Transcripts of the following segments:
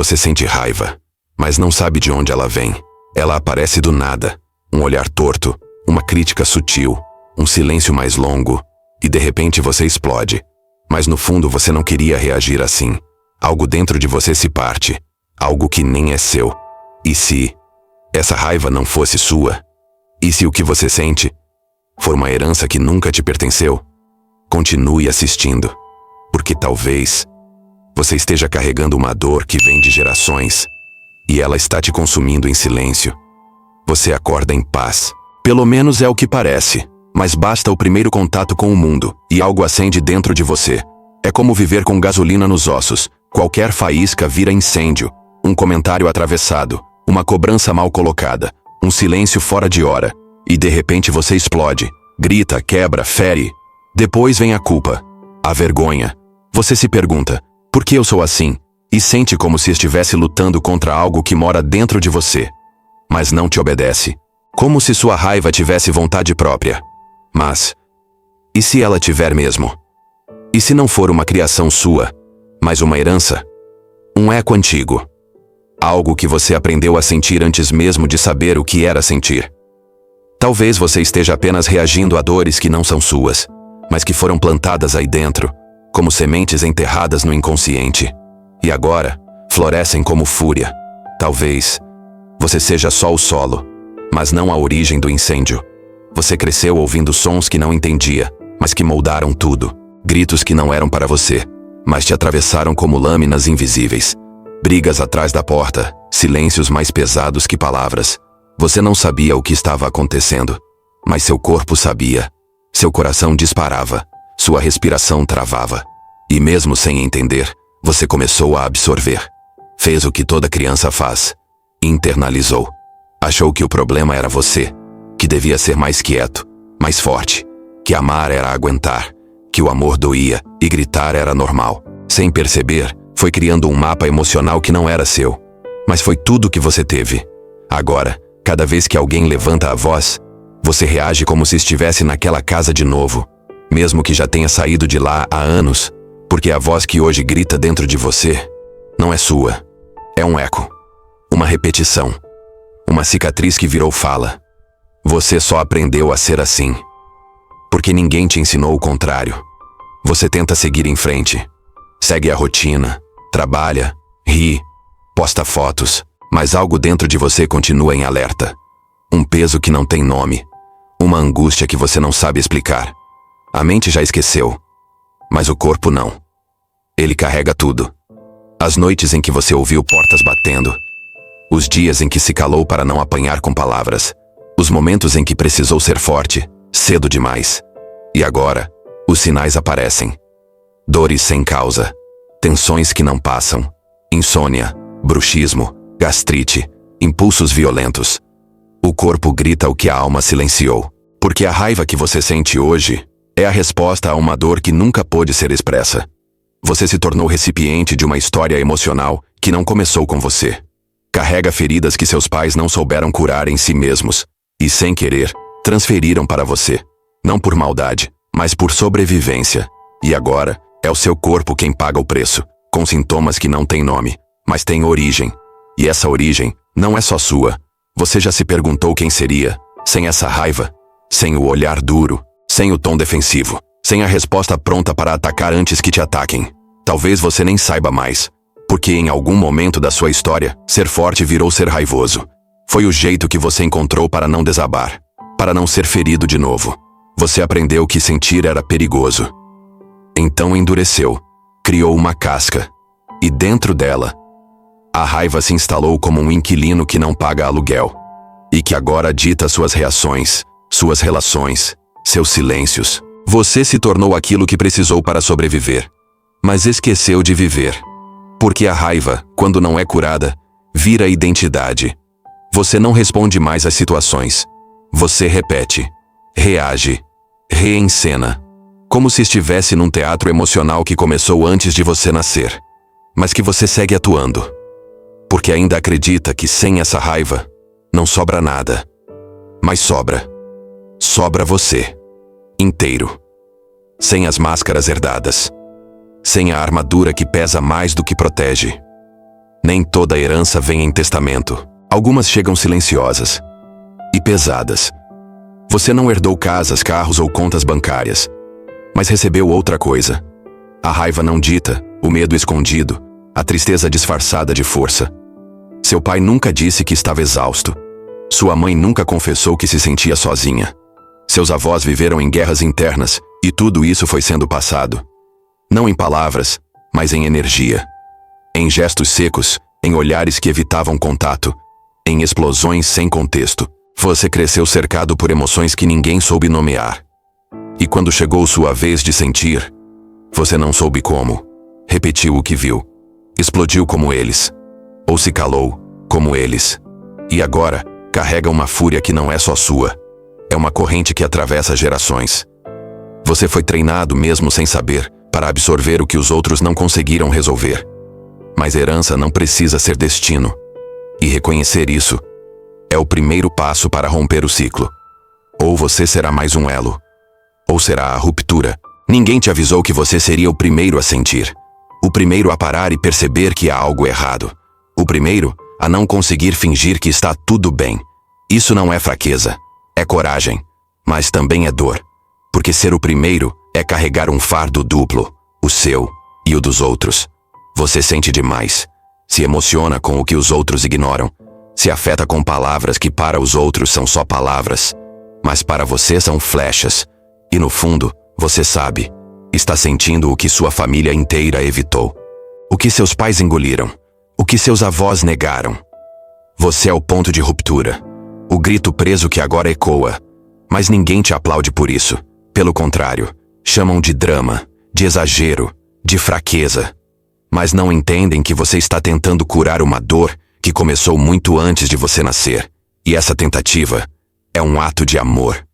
Você sente raiva, mas não sabe de onde ela vem. Ela aparece do nada. Um olhar torto, uma crítica sutil, um silêncio mais longo, e de repente você explode. Mas no fundo você não queria reagir assim. Algo dentro de você se parte, algo que nem é seu. E se essa raiva não fosse sua? E se o que você sente for uma herança que nunca te pertenceu? Continue assistindo, porque talvez você esteja carregando uma dor que vem de gerações, e ela está te consumindo em silêncio. Você acorda em paz. Pelo menos é o que parece. Mas basta o primeiro contato com o mundo, e algo acende dentro de você. É como viver com gasolina nos ossos. Qualquer faísca vira incêndio. Um comentário atravessado, uma cobrança mal colocada, um silêncio fora de hora. E de repente você explode. Grita, quebra, fere. Depois vem a culpa, a vergonha. Você se pergunta, por que eu sou assim? E sente como se estivesse lutando contra algo que mora dentro de você, mas não te obedece. Como se sua raiva tivesse vontade própria. Mas, e se ela tiver mesmo? E se não for uma criação sua, mas uma herança? Um eco antigo. Algo que você aprendeu a sentir antes mesmo de saber o que era sentir. Talvez você esteja apenas reagindo a dores que não são suas, mas que foram plantadas aí dentro, como sementes enterradas no inconsciente. E agora, florescem como fúria. Talvez você seja só o solo, mas não a origem do incêndio. Você cresceu ouvindo sons que não entendia, mas que moldaram tudo. Gritos que não eram para você, mas te atravessaram como lâminas invisíveis. Brigas atrás da porta, silêncios mais pesados que palavras. Você não sabia o que estava acontecendo, mas seu corpo sabia. Seu coração disparava, sua respiração travava. E mesmo sem entender, você começou a absorver. Fez o que toda criança faz. Internalizou. Achou que o problema era você, que devia ser mais quieto, mais forte, que amar era aguentar, que o amor doía e gritar era normal. Sem perceber, foi criando um mapa emocional que não era seu, mas foi tudo que você teve. Agora, cada vez que alguém levanta a voz, você reage como se estivesse naquela casa de novo, mesmo que já tenha saído de lá há anos, porque a voz que hoje grita dentro de você não é sua. É um eco, uma repetição, uma cicatriz que virou fala. Você só aprendeu a ser assim, porque ninguém te ensinou o contrário. Você tenta seguir em frente, segue a rotina, trabalha, ri, posta fotos, mas algo dentro de você continua em alerta. Um peso que não tem nome, uma angústia que você não sabe explicar. A mente já esqueceu, mas o corpo não. Ele carrega tudo. As noites em que você ouviu portas batendo, os dias em que se calou para não apanhar com palavras, os momentos em que precisou ser forte, cedo demais. E agora, os sinais aparecem. Dores sem causa, tensões que não passam, insônia, bruxismo, gastrite, impulsos violentos. O corpo grita o que a alma silenciou, porque a raiva que você sente hoje é a resposta a uma dor que nunca pôde ser expressa. Você se tornou recipiente de uma história emocional que não começou com você. Carrega feridas que seus pais não souberam curar em si mesmos, e sem querer, transferiram para você. Não por maldade, mas por sobrevivência. E agora, é o seu corpo quem paga o preço, com sintomas que não têm nome, mas têm origem. E essa origem não é só sua. Você já se perguntou quem seria, sem essa raiva, sem o olhar duro, sem o tom defensivo, sem a resposta pronta para atacar antes que te ataquem. Talvez você nem saiba mais, porque em algum momento da sua história, ser forte virou ser raivoso. Foi o jeito que você encontrou para não desabar, para não ser ferido de novo. Você aprendeu que sentir era perigoso. Então endureceu, criou uma casca, e dentro dela, a raiva se instalou como um inquilino que não paga aluguel, e que agora dita suas reações, suas relações, seus silêncios. Você se tornou aquilo que precisou para sobreviver, mas esqueceu de viver. Porque a raiva, quando não é curada, vira identidade. Você não responde mais às situações. Você repete, reage, reencena, como se estivesse num teatro emocional que começou antes de você nascer, mas que você segue atuando. Porque ainda acredita que sem essa raiva, não sobra nada. Mas sobra. Sobra você. Inteiro. Sem as máscaras herdadas. Sem a armadura que pesa mais do que protege. Nem toda herança vem em testamento. Algumas chegam silenciosas e pesadas. Você não herdou casas, carros ou contas bancárias, mas recebeu outra coisa. A raiva não dita, o medo escondido, a tristeza disfarçada de força. Seu pai nunca disse que estava exausto. Sua mãe nunca confessou que se sentia sozinha. Seus avós viveram em guerras internas, e tudo isso foi sendo passado. Não em palavras, mas em energia. Em gestos secos, em olhares que evitavam contato, em explosões sem contexto. Você cresceu cercado por emoções que ninguém soube nomear. E quando chegou sua vez de sentir, você não soube como. Repetiu o que viu. Explodiu como eles. Ou se calou, como eles. E agora, carrega uma fúria que não é só sua. É uma corrente que atravessa gerações. Você foi treinado mesmo sem saber, para absorver o que os outros não conseguiram resolver. Mas herança não precisa ser destino. E reconhecer isso é o primeiro passo para romper o ciclo. Ou você será mais um elo, ou será a ruptura. Ninguém te avisou que você seria o primeiro a sentir. O primeiro a parar e perceber que há algo errado. O primeiro a não conseguir fingir que está tudo bem. Isso não é fraqueza, é coragem, mas também é dor. Porque ser o primeiro é carregar um fardo duplo, o seu e o dos outros. Você sente demais, se emociona com o que os outros ignoram, se afeta com palavras que para os outros são só palavras, mas para você são flechas. E no fundo, você sabe, está sentindo o que sua família inteira evitou. O que seus pais engoliram, o que seus avós negaram. Você é o ponto de ruptura, o grito preso que agora ecoa, mas ninguém te aplaude por isso. Pelo contrário, chamam de drama, de exagero, de fraqueza. Mas não entendem que você está tentando curar uma dor que começou muito antes de você nascer. E essa tentativa é um ato de amor,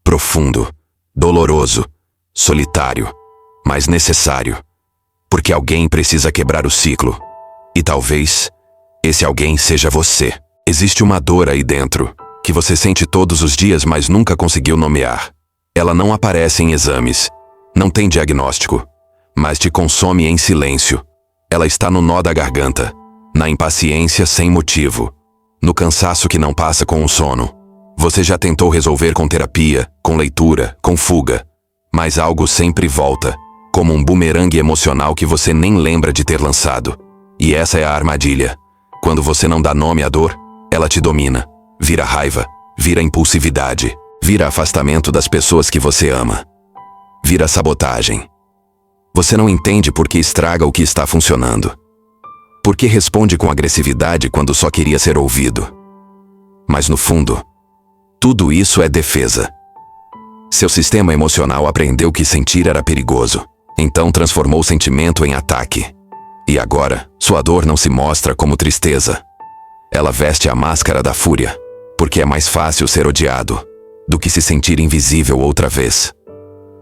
profundo, doloroso, solitário, mas necessário. Porque alguém precisa quebrar o ciclo. E talvez esse alguém seja você. Existe uma dor aí dentro, que você sente todos os dias, mas nunca conseguiu nomear. Ela não aparece em exames, não tem diagnóstico, mas te consome em silêncio. Ela está no nó da garganta, na impaciência sem motivo, no cansaço que não passa com o sono. Você já tentou resolver com terapia, com leitura, com fuga, mas algo sempre volta, como um bumerangue emocional que você nem lembra de ter lançado. E essa é a armadilha. Quando você não dá nome à dor, ela te domina. Vira raiva, vira impulsividade, vira afastamento das pessoas que você ama. Vira sabotagem. Você não entende por que estraga o que está funcionando. Por que responde com agressividade quando só queria ser ouvido. Mas no fundo, tudo isso é defesa. Seu sistema emocional aprendeu que sentir era perigoso, então transformou o sentimento em ataque. E agora, sua dor não se mostra como tristeza. Ela veste a máscara da fúria, porque é mais fácil ser odiado do que se sentir invisível outra vez.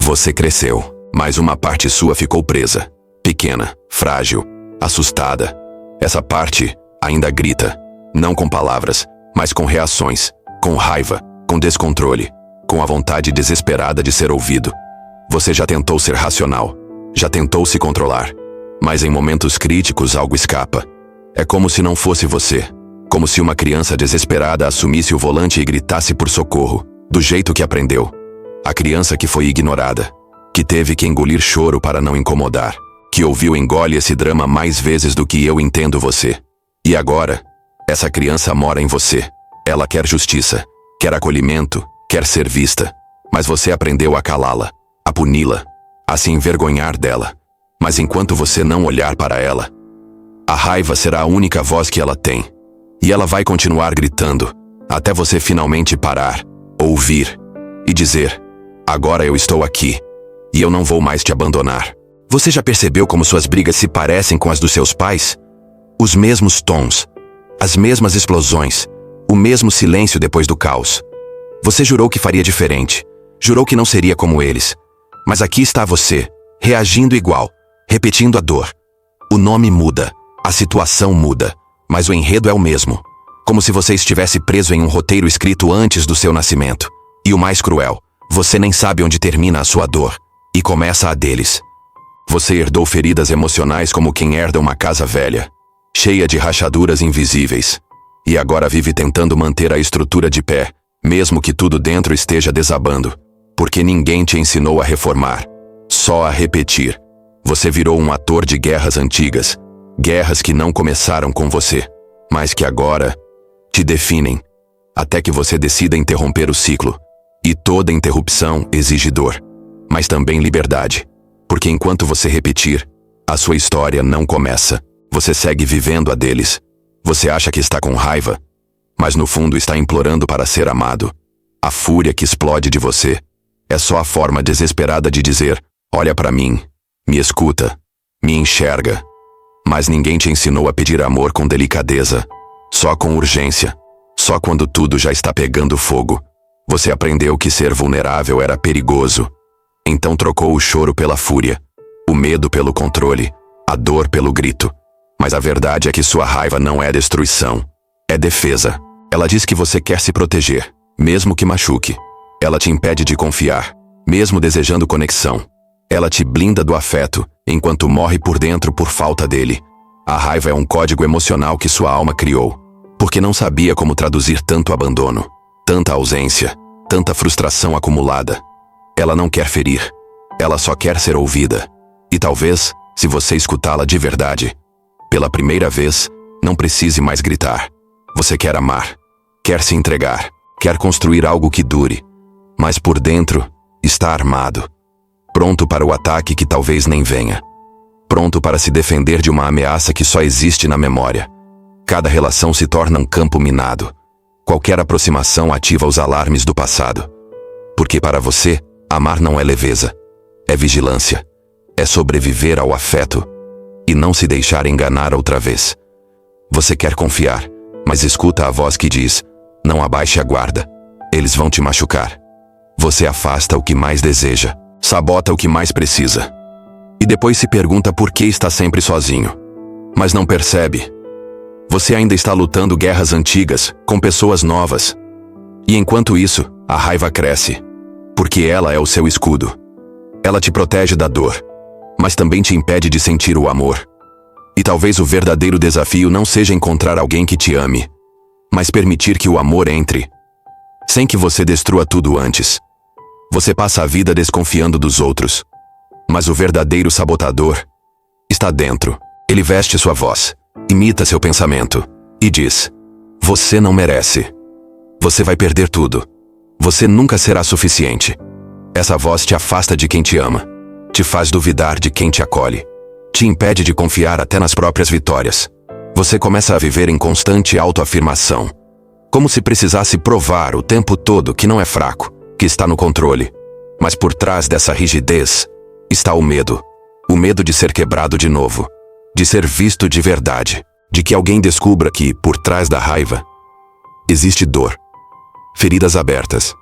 Você cresceu, mas uma parte sua ficou presa, pequena, frágil, assustada. Essa parte ainda grita, não com palavras, mas com reações, com raiva, com descontrole, com a vontade desesperada de ser ouvido. Você já tentou ser racional, já tentou se controlar, mas em momentos críticos algo escapa. É como se não fosse você, como se uma criança desesperada assumisse o volante e gritasse por socorro, do jeito que aprendeu. A criança que foi ignorada, que teve que engolir choro para não incomodar, que ouviu engole esse drama mais vezes do que eu entendo você. E agora, essa criança mora em você. Ela quer justiça, quer acolhimento, quer ser vista. Mas você aprendeu a calá-la, a puni-la, a se envergonhar dela. Mas enquanto você não olhar para ela, a raiva será a única voz que ela tem. E ela vai continuar gritando, até você finalmente parar, ouvir e dizer: agora eu estou aqui, e eu não vou mais te abandonar. Você já percebeu como suas brigas se parecem com as dos seus pais? Os mesmos tons, as mesmas explosões, o mesmo silêncio depois do caos. Você jurou que faria diferente, jurou que não seria como eles. Mas aqui está você, reagindo igual, repetindo a dor. O nome muda, a situação muda, mas o enredo é o mesmo. Como se você estivesse preso em um roteiro escrito antes do seu nascimento. E o mais cruel, você nem sabe onde termina a sua dor e começa a deles. Você herdou feridas emocionais como quem herda uma casa velha. cheia de rachaduras invisíveis. E agora vive tentando manter a estrutura de pé, mesmo que tudo dentro esteja desabando. Porque ninguém te ensinou a reformar, só a repetir. Você virou um ator de guerras antigas, guerras que não começaram com você, mas que agora te definem, até que você decida interromper o ciclo. E toda interrupção exige dor, mas também liberdade. Porque enquanto você repetir, a sua história não começa. Você segue vivendo a deles. Você acha que está com raiva, mas no fundo está implorando para ser amado. A fúria que explode de você é só a forma desesperada de dizer: olha para mim, me escuta, me enxerga. Mas ninguém te ensinou a pedir amor com delicadeza, só com urgência, só quando tudo já está pegando fogo. Você aprendeu que ser vulnerável era perigoso. Então trocou o choro pela fúria, o medo pelo controle, a dor pelo grito. Mas a verdade é que sua raiva não é destruição, é defesa. Ela diz que você quer se proteger, mesmo que machuque. Ela te impede de confiar, mesmo desejando conexão. Ela te blinda do afeto, enquanto morre por dentro por falta dele. A raiva é um código emocional que sua alma criou, porque não sabia como traduzir tanto abandono, tanta ausência, tanta frustração acumulada. Ela não quer ferir, ela só quer ser ouvida. E talvez, se você escutá-la de verdade, pela primeira vez, não precise mais gritar. Você quer amar, quer se entregar, quer construir algo que dure. Mas por dentro, está armado, pronto para o ataque que talvez nem venha. Pronto para se defender de uma ameaça que só existe na memória. Cada relação se torna um campo minado. Qualquer aproximação ativa os alarmes do passado. Porque para você, amar não é leveza, é vigilância, é sobreviver ao afeto e não se deixar enganar outra vez. Você quer confiar, mas escuta a voz que diz: não abaixe a guarda, eles vão te machucar. Você afasta o que mais deseja, sabota o que mais precisa. E depois se pergunta por que está sempre sozinho. Mas não percebe. Você ainda está lutando guerras antigas, com pessoas novas. E enquanto isso, a raiva cresce. Porque ela é o seu escudo. Ela te protege da dor, mas também te impede de sentir o amor. E talvez o verdadeiro desafio não seja encontrar alguém que te ame, mas permitir que o amor entre, sem que você destrua tudo antes. Você passa a vida desconfiando dos outros, mas o verdadeiro sabotador está dentro. Ele veste sua voz, imita seu pensamento e diz: você não merece. Você vai perder tudo. Você nunca será suficiente. Essa voz te afasta de quem te ama, te faz duvidar de quem te acolhe, te impede de confiar até nas próprias vitórias. Você começa a viver em constante autoafirmação, como se precisasse provar o tempo todo que não é fraco, que está no controle. Mas por trás dessa rigidez está o medo de ser quebrado de novo, de ser visto de verdade, de que alguém descubra que, por trás da raiva, existe dor, feridas abertas.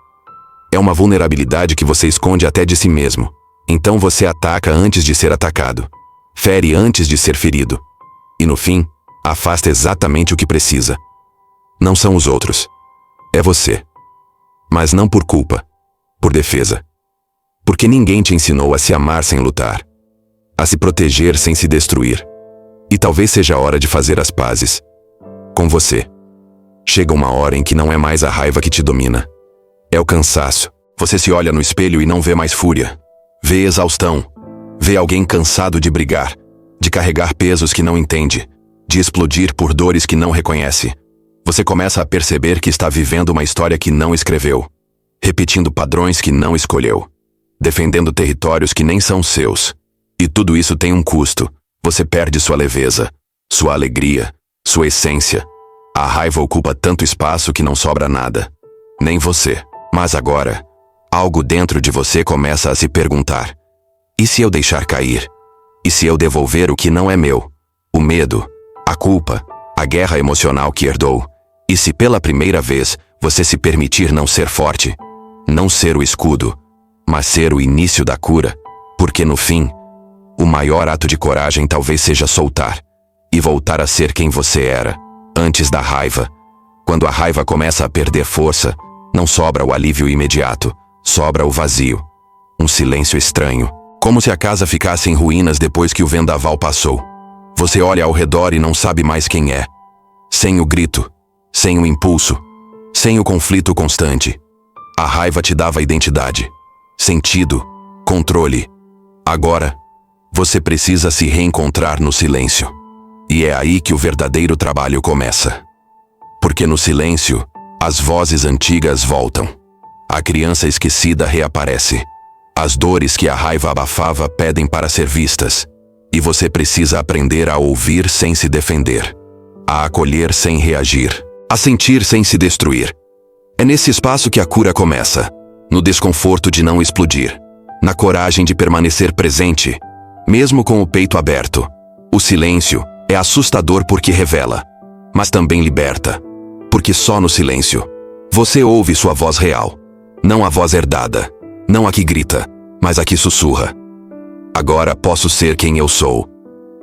É uma vulnerabilidade que você esconde até de si mesmo. Então você ataca antes de ser atacado, fere antes de ser ferido. E no fim, afasta exatamente o que precisa. Não são os outros. É você. Mas não por culpa, por defesa. Porque ninguém te ensinou a se amar sem lutar, a se proteger sem se destruir. E talvez seja a hora de fazer as pazes com você. Chega uma hora em que não é mais a raiva que te domina. É o cansaço. Você se olha no espelho e não vê mais fúria. Vê exaustão. Vê alguém cansado de brigar, de carregar pesos que não entende, de explodir por dores que não reconhece. Você começa a perceber que está vivendo uma história que não escreveu, repetindo padrões que não escolheu, defendendo territórios que nem são seus. E tudo isso tem um custo. Você perde sua leveza, sua alegria, sua essência. A raiva ocupa tanto espaço que não sobra nada. Nem você. Mas agora, algo dentro de você começa a se perguntar: e se eu deixar cair? E se eu devolver o que não é meu? O medo, a culpa, a guerra emocional que herdou. E se pela primeira vez você se permitir não ser forte, não ser o escudo, mas ser o início da cura? Porque no fim, o maior ato de coragem talvez seja soltar e voltar a ser quem você era, antes da raiva. Quando a raiva começa a perder força, não sobra o alívio imediato, sobra o vazio. Um silêncio estranho, como se a casa ficasse em ruínas depois que o vendaval passou. Você olha ao redor e não sabe mais quem é. Sem o grito, sem o impulso, sem o conflito constante. A raiva te dava identidade, sentido, controle. Agora, você precisa se reencontrar no silêncio. E é aí que o verdadeiro trabalho começa. Porque no silêncio, as vozes antigas voltam. A criança esquecida reaparece. As dores que a raiva abafava pedem para ser vistas. E você precisa aprender a ouvir sem se defender. A acolher sem reagir. A sentir sem se destruir. É nesse espaço que a cura começa. No desconforto de não explodir. Na coragem de permanecer presente, mesmo com o peito aberto. O silêncio é assustador porque revela, mas também liberta. Porque só no silêncio você ouve sua voz real. Não a voz herdada, não a que grita, mas a que sussurra. Agora posso ser quem eu sou.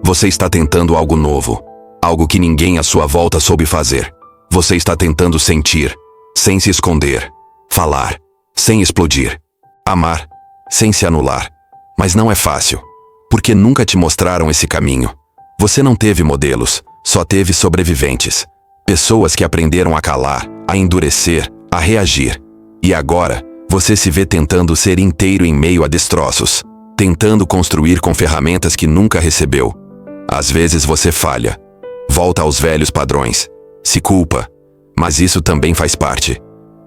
Você está tentando algo novo, algo que ninguém à sua volta soube fazer. Você está tentando sentir, sem se esconder, falar, sem explodir, amar, sem se anular. Mas não é fácil, porque nunca te mostraram esse caminho. Você não teve modelos, só teve sobreviventes. Pessoas que aprenderam a calar, a endurecer, a reagir. E agora, você se vê tentando ser inteiro em meio a destroços, tentando construir com ferramentas que nunca recebeu. Às vezes você falha, volta aos velhos padrões, se culpa, mas isso também faz parte.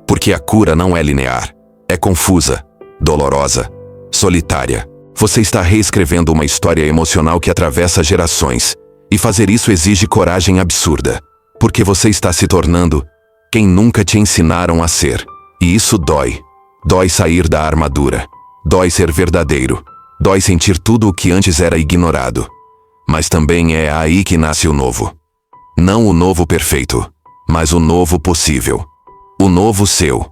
Porque a cura não é linear, é confusa, dolorosa, solitária. Você está reescrevendo uma história emocional que atravessa gerações, e fazer isso exige coragem absurda, porque você está se tornando quem nunca te ensinaram a ser. E isso dói. Dói sair da armadura. Dói ser verdadeiro. Dói sentir tudo o que antes era ignorado. Mas também é aí que nasce o novo. Não o novo perfeito, mas o novo possível. O novo seu.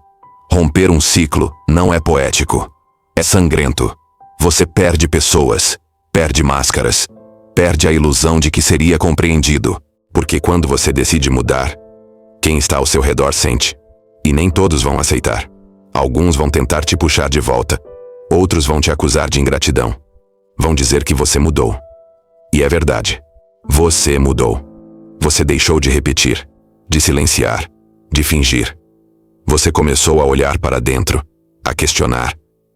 Romper um ciclo não é poético. É sangrento. Você perde pessoas, perde máscaras, perde a ilusão de que seria compreendido. Porque quando você decide mudar, quem está ao seu redor sente. E nem todos vão aceitar. Alguns vão tentar te puxar de volta. Outros vão te acusar de ingratidão. Vão dizer que você mudou. E é verdade. Você mudou. Você deixou de repetir, de silenciar, de fingir. Você começou a olhar para dentro, a questionar,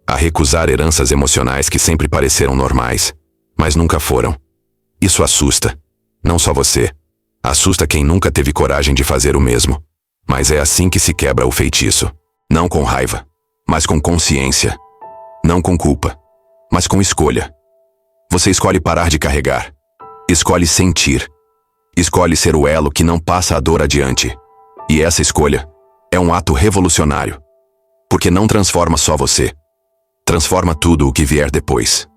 a recusar heranças emocionais que sempre pareceram normais, mas nunca foram. Isso assusta. Não só você. Assusta quem nunca teve coragem de fazer o mesmo. Mas é assim que se quebra o feitiço. Não com raiva, mas com consciência. Não com culpa, mas com escolha. Você escolhe parar de carregar. Escolhe sentir. Escolhe ser o elo que não passa a dor adiante. E essa escolha é um ato revolucionário. Porque não transforma só você. Transforma tudo o que vier depois.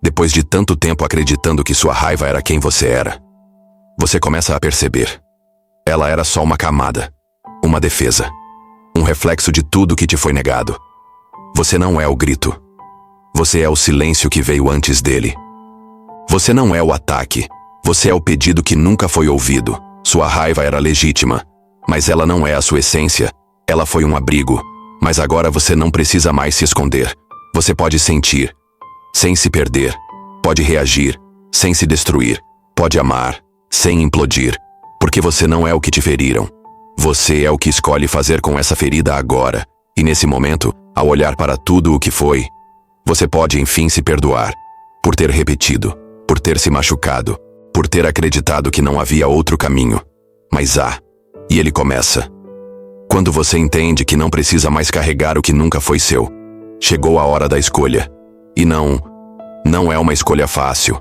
Depois de tanto tempo acreditando que sua raiva era quem você era, você começa a perceber. Ela era só uma camada. Uma defesa. Um reflexo de tudo que te foi negado. Você não é o grito. Você é o silêncio que veio antes dele. Você não é o ataque. Você é o pedido que nunca foi ouvido. Sua raiva era legítima, mas ela não é a sua essência. Ela foi um abrigo. Mas agora você não precisa mais se esconder. Você pode sentir, sem se perder. Pode reagir, sem se destruir. Pode amar, sem implodir. Porque você não é o que te feriram. Você é o que escolhe fazer com essa ferida agora. E nesse momento, ao olhar para tudo o que foi, você pode enfim se perdoar. Por ter repetido, por ter se machucado, por ter acreditado que não havia outro caminho. Mas há. E ele começa. Quando você entende que não precisa mais carregar o que nunca foi seu. Chegou a hora da escolha. E não é uma escolha fácil.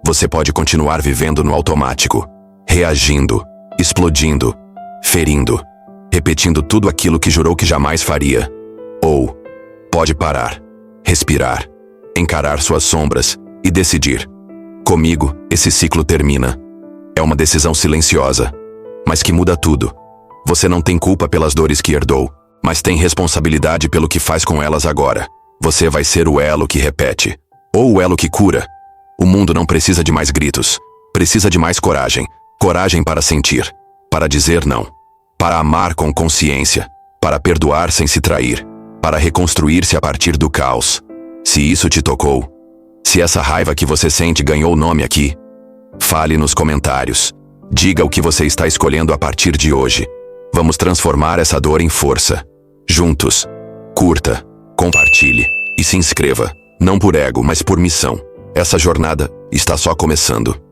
Você pode continuar vivendo no automático, reagindo, explodindo, ferindo, repetindo tudo aquilo que jurou que jamais faria. Ou pode parar, respirar, encarar suas sombras e decidir. Comigo, esse ciclo termina. É uma decisão silenciosa, mas que muda tudo. Você não tem culpa pelas dores que herdou, mas tem responsabilidade pelo que faz com elas agora. Você vai ser o elo que repete, ou o elo que cura. O mundo não precisa de mais gritos, precisa de mais coragem. Coragem para sentir, para dizer não, para amar com consciência, para perdoar sem se trair, para reconstruir-se a partir do caos. Se isso te tocou, se essa raiva que você sente ganhou nome aqui, Fale nos comentários. Diga o que você está escolhendo a partir de hoje. Vamos transformar essa dor em força. Juntos. Curta, compartilhe e se inscreva. Não por ego, mas por missão. Essa jornada está só começando.